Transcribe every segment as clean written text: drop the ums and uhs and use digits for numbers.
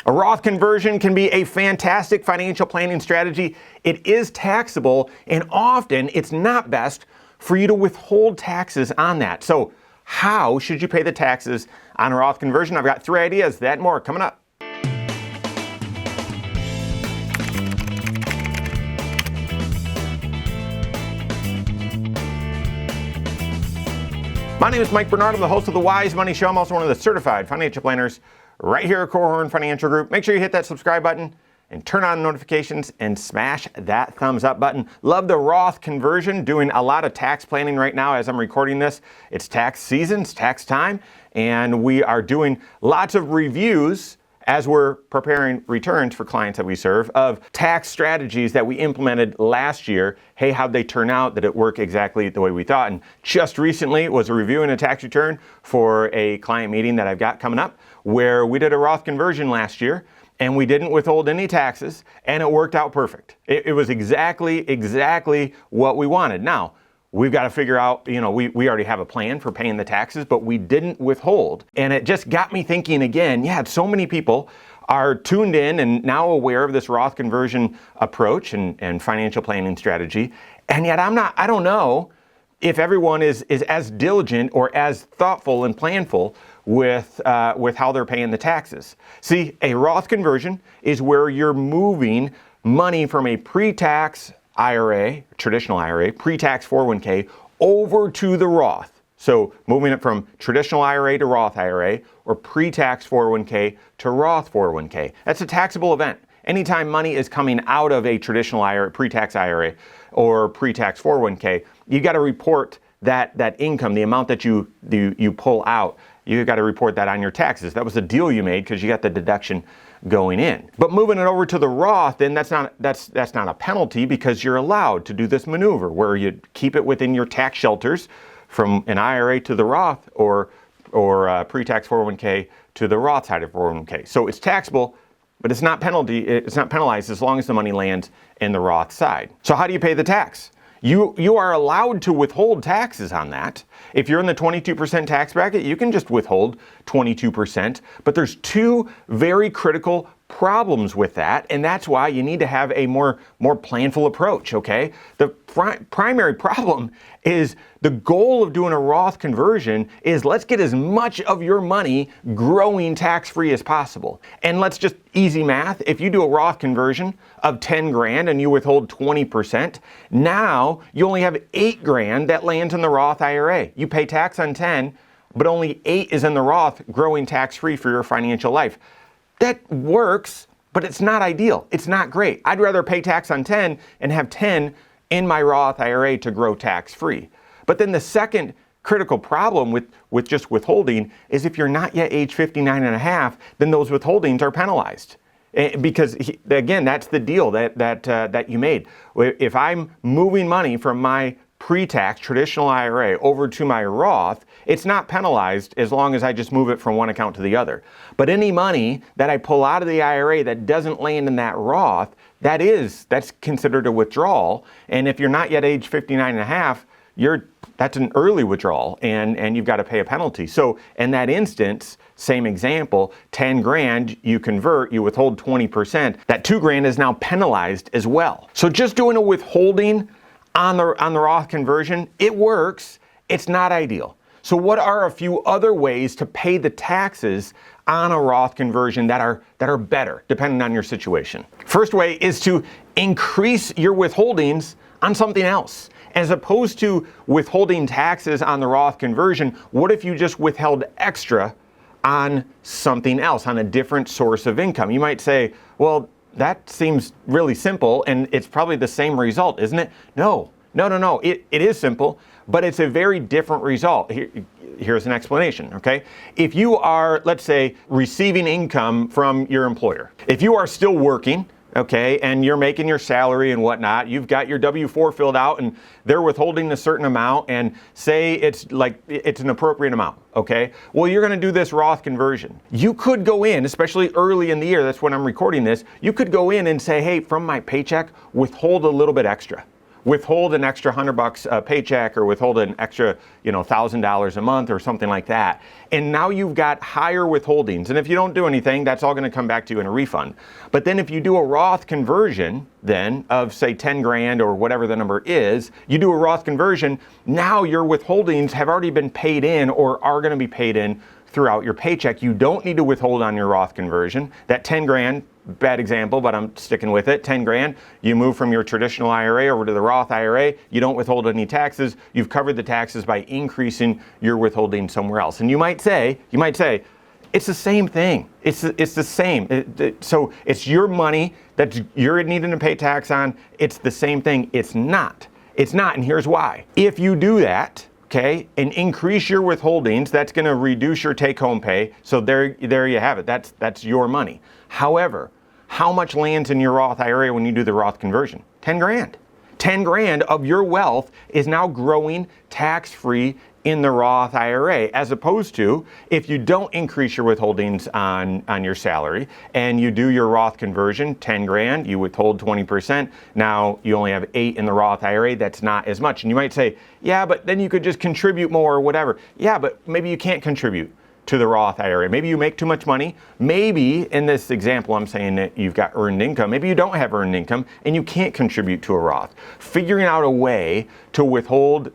A Roth conversion can be a fantastic financial planning strategy. It is taxable, and often it's not best for you to withhold taxes on that. So how should you pay the taxes on a Roth conversion? I've got 3 ideas, that and more coming up. My name is Mike Bernard. I'm the host of the Wise Money Show. I'm also one of the certified financial planners right here at Korhorn Financial Group. Make sure you hit that subscribe button and turn on notifications and smash that thumbs up button. Love the Roth conversion. Doing a lot of tax planning right now as I'm recording this. It's tax season, it's tax time, and we are doing lots of reviews as we're preparing returns for clients that we serve of tax strategies that we implemented last year. Hey, how'd they turn out? Did it work exactly the way we thought? And just recently was a review and a tax return for a client meeting that I've got coming up where we did a Roth conversion last year and we didn't withhold any taxes and it worked out perfect. It was exactly what we wanted. Now, we've got to figure out, we already have a plan for paying the taxes, but we didn't withhold. And it just got me thinking again, so many people are tuned in and now aware of this Roth conversion approach and financial planning strategy. And yet I don't know if everyone is as diligent or as thoughtful and planful with how they're paying the taxes. See, a Roth conversion is where you're moving money from a pre-tax IRA, traditional IRA, pre-tax 401k over to the Roth. So moving it from traditional IRA to Roth IRA or pre-tax 401k to Roth 401k. That's a taxable event. Anytime money is coming out of a traditional IRA, pre-tax IRA or pre-tax 401k, you got to report that income, the amount that you pull out. You got to report that on your taxes. That was a deal you made because you got the deduction going in. But moving it over to the Roth, then that's not a penalty because you're allowed to do this maneuver where you keep it within your tax shelters from an IRA to the Roth or pre-tax 401k to the Roth side of 401k. So it's taxable, but it's not penalized as long as the money lands in the Roth side. So how do you pay the tax? You are allowed to withhold taxes on that. If you're in the 22% tax bracket, you can just withhold 22%. But there's 2 very critical problems with that, and that's why you need to have a more planful approach, okay? The primary problem is the goal of doing a Roth conversion is let's get as much of your money growing tax-free as possible. And let's just easy math. If you do a Roth conversion of 10 grand and you withhold 20%, now you only have 8 grand that lands in the Roth IRA. You pay tax on 10, but only 8 is in the Roth growing tax-free for your financial life. That works, but it's not ideal. It's not great. I'd rather pay tax on 10 and have 10 in my Roth IRA to grow tax-free. But then the second critical problem with just withholding is if you're not yet age 59 and a half, then those withholdings are penalized. Because again, that's the deal that you made. If I'm moving money from my pre-tax traditional IRA over to my Roth, it's not penalized as long as I just move it from one account to the other. But any money that I pull out of the IRA that doesn't land in that Roth, that's considered a withdrawal. And if you're not yet age 59 and a half, that's an early withdrawal and you've got to pay a penalty. So in that instance, same example, 10 grand, you convert, you withhold 20%. That 2 grand is now penalized as well. So just doing a withholding on the Roth conversion, it works. It's not ideal. So what are a few other ways to pay the taxes on a Roth conversion that are better, depending on your situation? First way is to increase your withholdings on something else. As opposed to withholding taxes on the Roth conversion, what if you just withheld extra on something else, on a different source of income? You might say, well, that seems really simple and it's probably the same result, isn't it? No. It is simple, but it's a very different result. Here's an explanation, okay? If you are, let's say, receiving income from your employer, if you are still working, okay, and you're making your salary and whatnot, you've got your W-4 filled out and they're withholding a certain amount and say it's an appropriate amount, okay? Well, you're gonna do this Roth conversion. You could go in, especially early in the year, that's when I'm recording this, you could go in and say, hey, from my paycheck, withhold a little bit extra. withhold an extra $100 a paycheck or withhold an extra, $1,000 a month or something like that. And now you've got higher withholdings. And if you don't do anything, that's all going to come back to you in a refund. But then if you do a Roth conversion then of say 10 grand or whatever the number is, you do a Roth conversion, now your withholdings have already been paid in or are going to be paid in throughout your paycheck. You don't need to withhold on your Roth conversion. That 10 grand, bad example, but I'm sticking with it. 10 grand, you move from your traditional IRA over to the Roth IRA. You don't withhold any taxes. You've covered the taxes by increasing your withholding somewhere else. And you might say, it's the same thing. It's the same. So it's your money that you're needing to pay tax on. It's the same thing. It's not. It's not, and here's why. If you do that, okay, and increase your withholdings, that's going to reduce your take-home pay. So there you have it. That's your money. However, how much lands in your Roth IRA when you do the Roth conversion? 10 grand. 10 grand of your wealth is now growing tax-free in the Roth IRA, as opposed to if you don't increase your withholdings on your salary and you do your Roth conversion, 10 grand, you withhold 20%. Now you only have 8 in the Roth IRA. That's not as much. And you might say, yeah, but then you could just contribute more or whatever. Yeah, but maybe you can't contribute to the Roth IRA. Maybe you make too much money. Maybe in this example, I'm saying that you've got earned income. Maybe you don't have earned income and you can't contribute to a Roth. Figuring out a way to withhold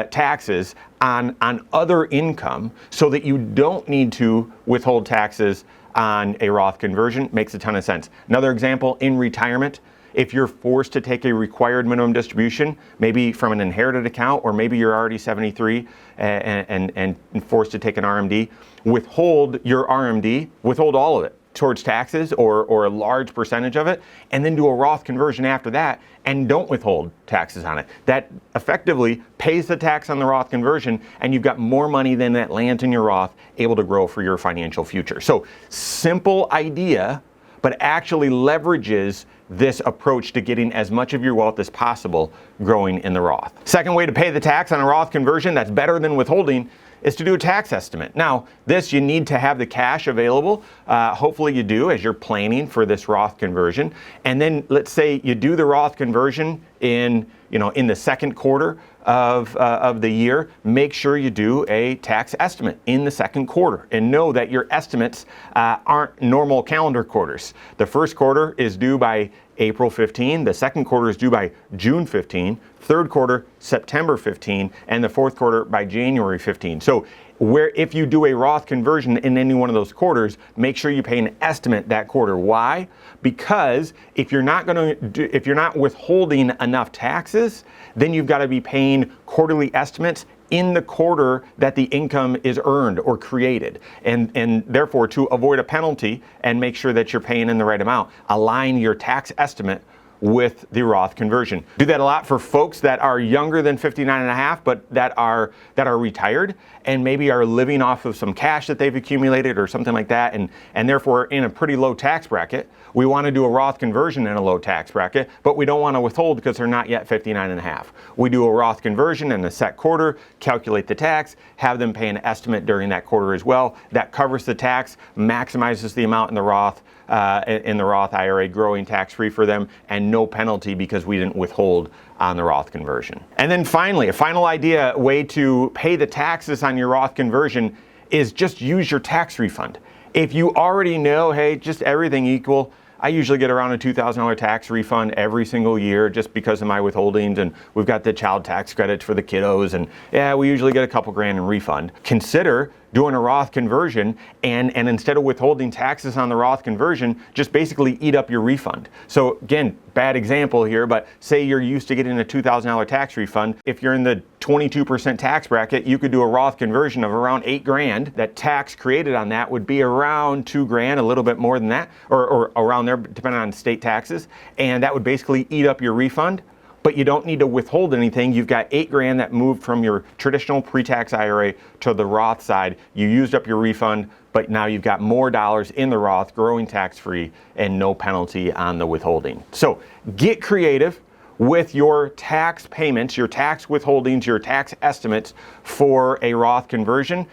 taxes on other income so that you don't need to withhold taxes on a Roth conversion makes a ton of sense. Another example, in retirement, if you're forced to take a required minimum distribution, maybe from an inherited account, or maybe you're already 73 and forced to take an RMD, withhold your RMD, withhold all of it towards taxes or a large percentage of it, and then do a Roth conversion after that and don't withhold taxes on it. That effectively pays the tax on the Roth conversion, and you've got more money than that lands in your Roth, able to grow for your financial future. So simple idea, but actually leverages this approach to getting as much of your wealth as possible growing in the Roth. Second way to pay the tax on a Roth conversion that's better than withholding is to do a tax estimate. Now, this you need to have the cash available. Hopefully you do as you're planning for this Roth conversion. And then let's say you do the Roth conversion in the second quarter of the year. Make sure you do a tax estimate in the second quarter and know that your estimates aren't normal calendar quarters. The first quarter is due by April 15, the second quarter is due by June 15, third quarter September 15, and the fourth quarter by January 15. So if you do a Roth conversion in any one of those quarters, make sure you pay an estimate that quarter. Why? Because if you're not withholding enough taxes, then you've got to be paying quarterly estimates in the quarter that the income is earned or created. And therefore, to avoid a penalty and make sure that you're paying in the right amount, align your tax estimate with the Roth conversion. Do that a lot for folks that are younger than 59 and a half, but that are retired and maybe are living off of some cash that they've accumulated or something like that, and therefore in a pretty low tax bracket. We want to do a Roth conversion in a low tax bracket, but we don't want to withhold because they're not yet 59 and a half. We do a Roth conversion in a set quarter, calculate the tax, have them pay an estimate during that quarter as well. That covers the tax, maximizes the amount in the Roth IRA, growing tax-free for them, and no penalty because we didn't withhold on the Roth conversion. And then finally, a final way to pay the taxes on your Roth conversion is just use your tax refund. If you already know, hey, just everything equal, I usually get around a $2,000 tax refund every single year just because of my withholdings, and we've got the child tax credits for the kiddos, and yeah, we usually get a couple grand in refund. Consider doing a Roth conversion, and instead of withholding taxes on the Roth conversion, just basically eat up your refund. So again, bad example here, but say you're used to getting a $2,000 tax refund. If you're in the 22% tax bracket, you could do a Roth conversion of around 8 grand. That tax created on that would be around 2 grand, a little bit more than that, or around there, depending on state taxes. And that would basically eat up your refund. But you don't need to withhold anything. You've got 8 grand that moved from your traditional pre-tax IRA to the Roth side. You used up your refund, but now you've got more dollars in the Roth, growing tax-free, and no penalty on the withholding. So get creative with your tax payments, your tax withholdings, your tax estimates for a Roth conversion.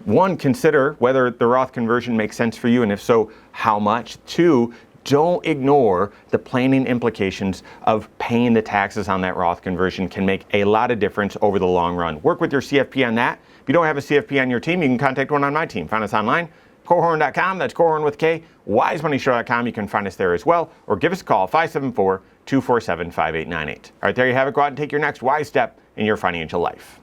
1, consider whether the Roth conversion makes sense for you, and if so, how much. 2, don't ignore the planning implications of paying the taxes on that Roth conversion. Can make a lot of difference over the long run. Work with your CFP on that. If you don't have a CFP on your team, you can contact one on my team. Find us online, Korhorn.com. That's Korhorn with K. WiseMoneyShow.com. You can find us there as well, or give us a call, 574-247-5898. All right, there you have it. Go out and take your next wise step in your financial life.